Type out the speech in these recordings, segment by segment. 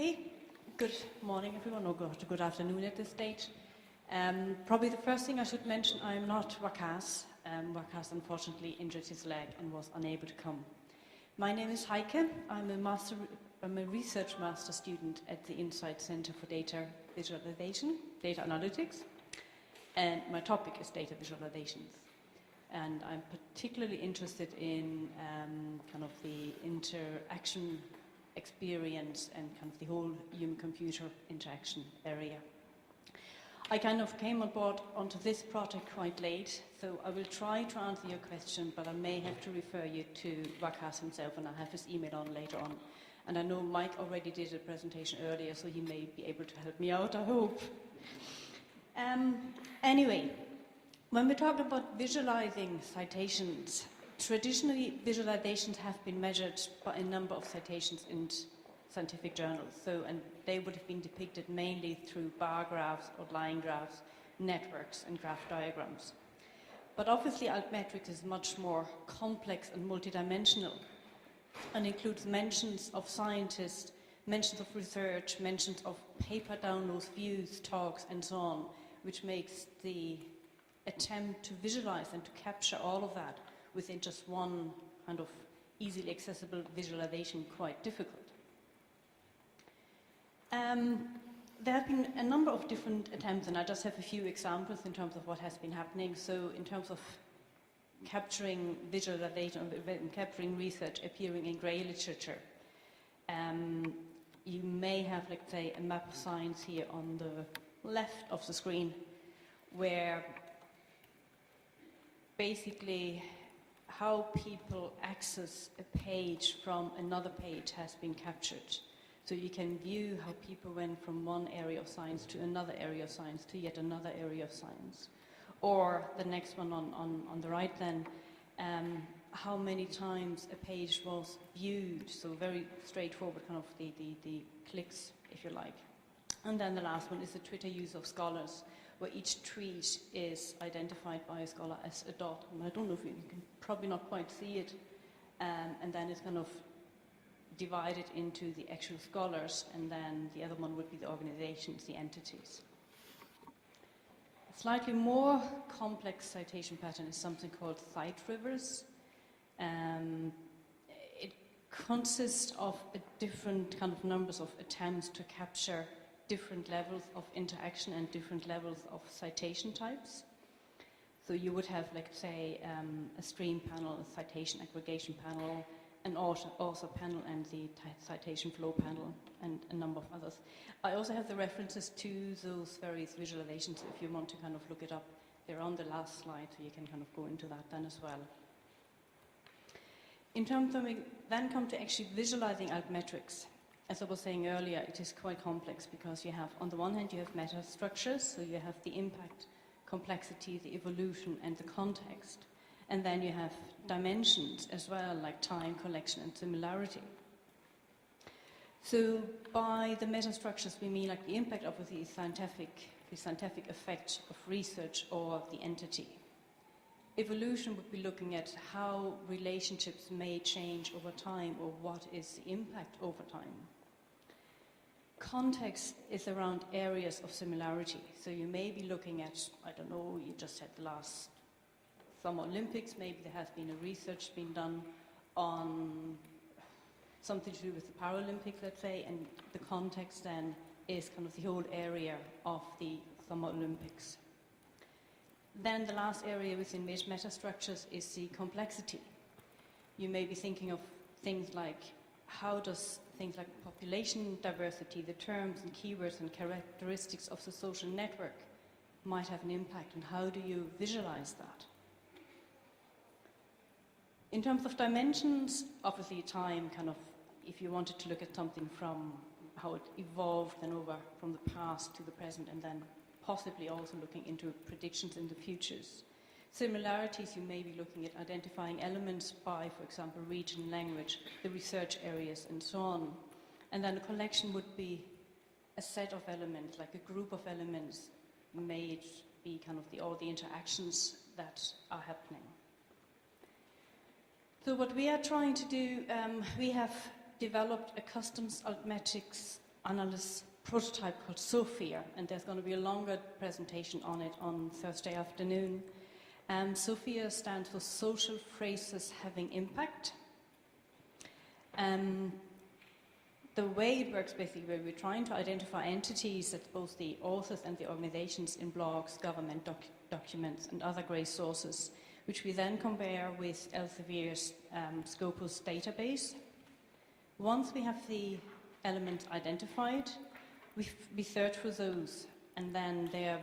Okay, good morning everyone, or good afternoon at this stage. Probably the first thing I should mention, I'm not Waqas. Waqas unfortunately injured his leg and was unable to come. My name is Heike. I'm a research master student at the Insight Center for Data Visualization, Data Analytics, and my topic is data visualizations. And I'm particularly interested in kind of the interaction experience and kind of the whole human-computer interaction area. I kind of came on board onto this project quite late, so I will try to answer your question, but I may have to refer you to Waqas himself, and I have his email on later on. And I know Mike already did a presentation earlier, so he may be able to help me out, I hope. Anyway, when we talk about visualizing citations, traditionally visualizations have been measured by a number of citations in scientific journals. And they would have been depicted mainly through bar graphs or line graphs, networks, and graph diagrams. But obviously Altmetrics is much more complex and multidimensional and includes mentions of scientists, mentions of research, mentions of paper downloads, views, talks, and so on, which makes the attempt to visualize and to capture all of that within just one kind of easily accessible visualization quite difficult. There have been a number of different attempts, and I just have a few examples in terms of what has been happening. So in terms of capturing visualization, capturing research appearing in grey literature, you may have, let's say, a map of science here on the left of the screen, where basically how people access a page from another page has been captured. So you can view how people went from one area of science to another area of science to yet another area of science. Or the next one on the right then, how many times a page was viewed. So very straightforward, kind of the clicks, if you like. And then the last one is the Twitter use of scholars, where each tweet is identified by a scholar as a dot. And I don't know if you can probably not quite see it. And then it's kind of divided into the actual scholars, and then the other one would be the organizations, the entities. A slightly more complex citation pattern is something called cite rivers. It consists of a different kind of numbers of attempts to capture different levels of interaction and different levels of citation types. So you would have, like, say, a stream panel, a citation aggregation panel, an author panel, and the citation flow panel, and a number of others. I also have the references to those various visualizations if you want to kind of look it up. They're on the last slide, so you can kind of go into that then as well. In terms of, we then come to actually visualizing Altmetrics. As I was saying earlier, it is quite complex because you have, on the one hand, you have meta structures, so you have the impact, complexity, the evolution, and the context. And then you have dimensions as well, like time, collection, and similarity. So by the metastructures, we mean like the impact of the scientific effect of research or the entity. Evolution would be looking at how relationships may change over time, or what is the impact over time. Context is around areas of similarity. So you may be looking at, I don't know, you just had the last Summer Olympics, maybe there has been a research being done on something to do with the Paralympics, let's say, and the context then is kind of the whole area of the Summer Olympics. Then the last area within metastructures is the complexity. You may be thinking of things like, how does things like population diversity, the terms and keywords and characteristics of the social network might have an impact, and how do you visualize that? In terms of dimensions, obviously time kind of, if you wanted to look at something from how it evolved and over from the past to the present, and then possibly also looking into predictions in the futures. Similarities, you may be looking at identifying elements by, for example, region, language, the research areas, and so on. And then a collection would be a set of elements, like a group of elements, may be kind of all the interactions that are happening. So what we are trying to do, we have developed a custom Altmetrics analyst prototype called Sophia, and there's going to be a longer presentation on it on Thursday afternoon. Sophia stands for Social Phrases Having Impact. The way it works basically, where we're trying to identify entities that both the authors and the organizations in blogs, government documents, and other grey sources, which we then compare with Elsevier's Scopus database. Once we have the elements identified, we search for those, and then they are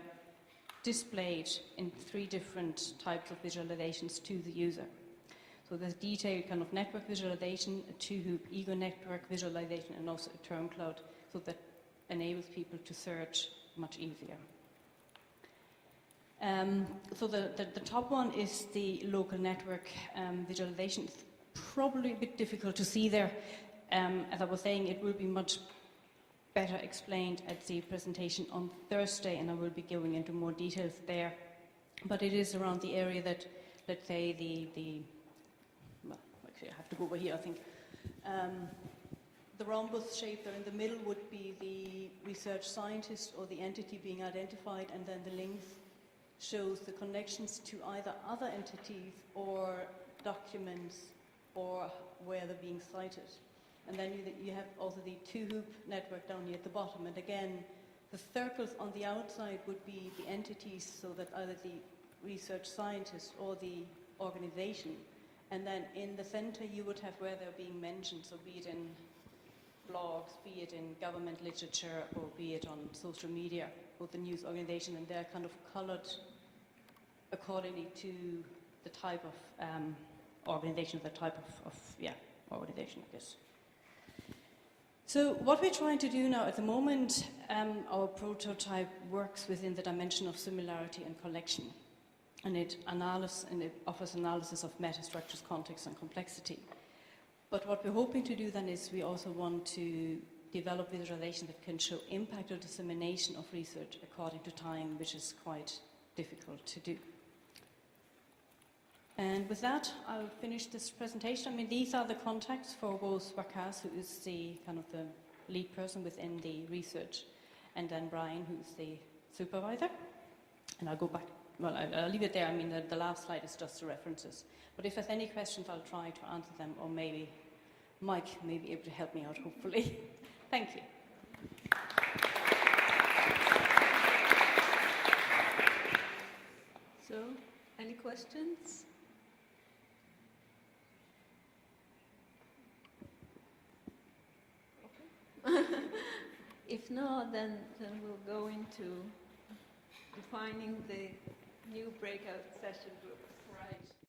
displayed in 3 different types of visualizations to the user. So there's detailed kind of network visualization, a 2-hoop ego network visualization, and also a term cloud, so that enables people to search much easier. So the top one is the local network visualization. It's probably a bit difficult to see there. As I was saying, it will be much better explained at the presentation on Thursday, and I will be going into more details there. But it is around the area that, let's say, well, actually I have to go over here, I think. The rhombus shape there in the middle would be the research scientist or the entity being identified, and then the length shows the connections to either other entities or documents or where they're being cited. And then you have also the 2-hoop network down here at the bottom. And again, the circles on the outside would be the entities, so that either the research scientist or the organization. And then in the center, you would have where they're being mentioned, so be it in blogs, be it in government literature, or be it on social media, or the news organization, and they're kind of colored accordingly to the type of organization, the type of organization, I guess. So what we're trying to do now at the moment, our prototype works within the dimension of similarity and collection. And it offers analysis of metastructures, context, and complexity. But what we're hoping to do then is we also want to develop visualization that can show impact or dissemination of research according to time, which is quite difficult to do. And with that, I'll finish this presentation. I mean, these are the contacts for both Waqas, who is the kind of the lead person within the research, and then Brian, who's the supervisor. And I'll go back, well, I'll leave it there. I mean, the last slide is just the references. But if there's any questions, I'll try to answer them, or maybe Mike may be able to help me out, hopefully. Thank you. So, any questions? If not, then we'll go into defining the new breakout session group.